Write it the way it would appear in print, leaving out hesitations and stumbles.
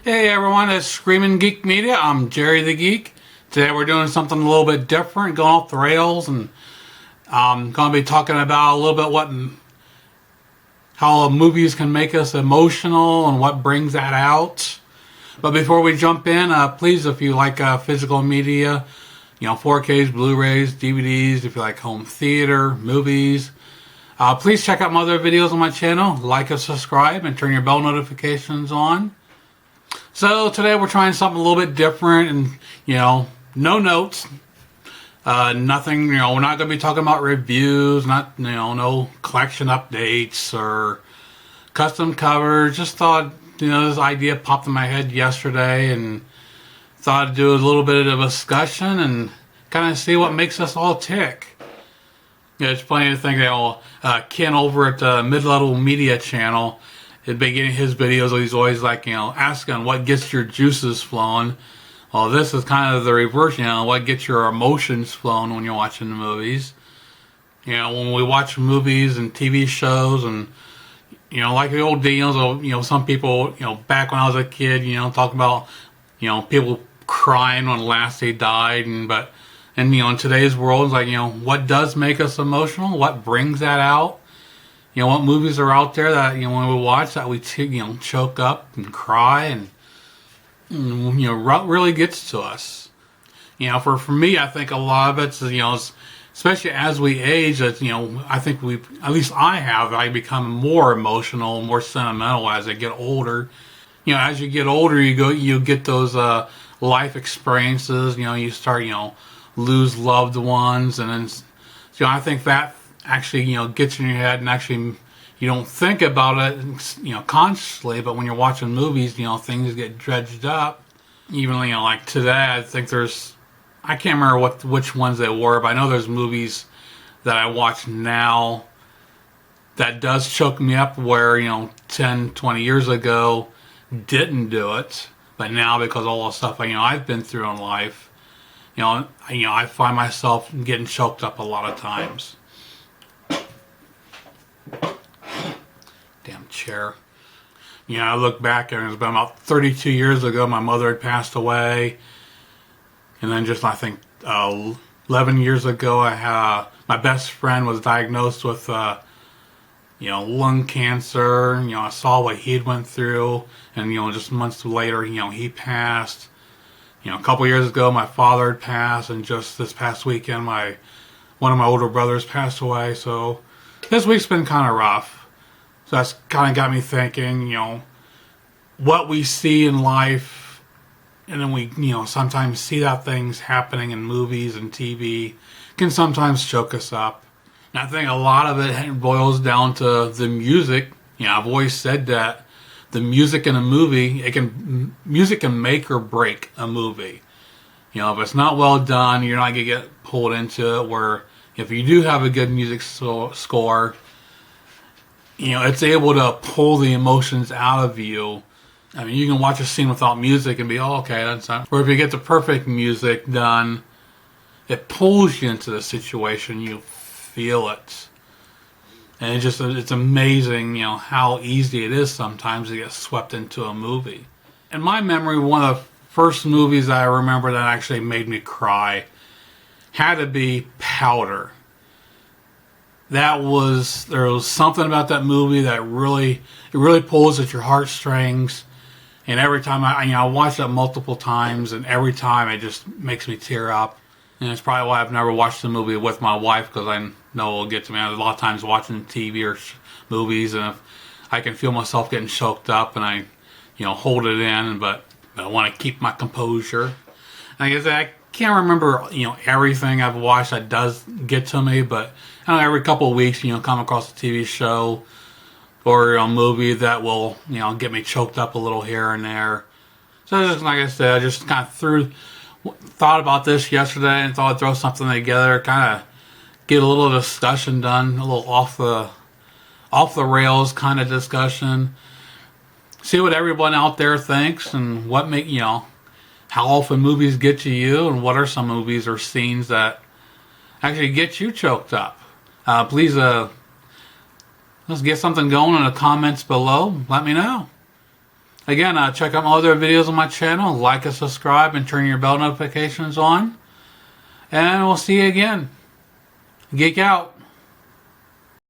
Hey everyone, it's Screaming Geek Media. I'm Jerry the Geek. Today we're doing something a little bit different, going off the rails, and I'm going to be talking about a little bit how movies can make us emotional and what brings that out. But before we jump in, please, if you like physical media, 4Ks, Blu-rays, DVDs, if you like home theater, movies, please check out my other videos on my channel. Like and subscribe and turn your bell notifications on. So today we're trying something a little bit different, and no notes, nothing. We're not going to be talking about reviews, not no collection updates or custom covers. Just thought this idea popped in my head yesterday, and thought I'd do a little bit of a discussion and kind of see what makes us all tick. It's funny to think that Ken over at the Mid-Level Media channel, at the beginning of his videos, he's always like, asking what gets your juices flowing. Well, this is kind of the reverse, what gets your emotions flowing when you're watching the movies. When we watch movies and TV shows, and, like the old deals, some people, back when I was a kid, talking about, people crying when last they died, and in today's world, it's like, what does make us emotional? What brings that out? What movies are out there that, when we watch that we, choke up and cry and, really gets to us. For me, I think a lot of it is, especially as we age, that, I think at least I become more emotional, more sentimental as I get older. As you get older, you get those, life experiences, you start, lose loved ones, and then, I think that actually, gets in your head, and actually you don't think about it, consciously, but when you're watching movies, things get dredged up. Even, like today, I think I can't remember which ones they were, but I know there's movies that I watch now that does choke me up where, 10, 20 years ago didn't do it, but now because of all the stuff, I've been through in life, I find myself getting choked up a lot of times. Damn chair. I look back and it's been about 32 years ago my mother had passed away, and then just I think 11 years ago I had my best friend was diagnosed with lung cancer. I saw what he'd went through, and just months later he passed. A couple years ago my father had passed, and just this past weekend one of my older brothers passed away. So this week's been kind of rough. So that's kind of got me thinking, what we see in life, and then we, sometimes see that things happening in movies and TV can sometimes choke us up. And I think a lot of it boils down to the music. I've always said that the music in a movie, music can make or break a movie. If it's not well done, you're not going to get pulled into it, where if you do have a good music score, it's able to pull the emotions out of you. I mean, you can watch a scene without music and be, oh, okay, that's not. Or if you get the perfect music done, it pulls you into the situation. You feel it. And it's amazing, how easy it is sometimes to get swept into a movie. In my memory, one of the first movies I remember that actually made me cry had to be Powder. There was something about that movie that really pulls at your heartstrings, and every time I watched it multiple times, and every time it just makes me tear up. And it's probably why I've never watched the movie with my wife, because I know it'll get to me. A lot of times watching TV or movies, and if I can feel myself getting choked up, and I hold it in, but I want to keep my composure. And I guess I can't remember everything I've watched that does get to me, but every couple of weeks come across a TV show or a movie that will get me choked up a little here and there. So just like I said, I just kind of thought about this yesterday and thought I'd throw something together, kind of get a little discussion done, a little off the rails kind of discussion. See what everyone out there thinks, and what how often movies get to you, and what are some movies or scenes that actually get you choked up. Please let's get something going in the comments below. Let me know. Again, check out my other videos on my channel. Like and subscribe and turn your bell notifications on. And we'll see you again. Geek out.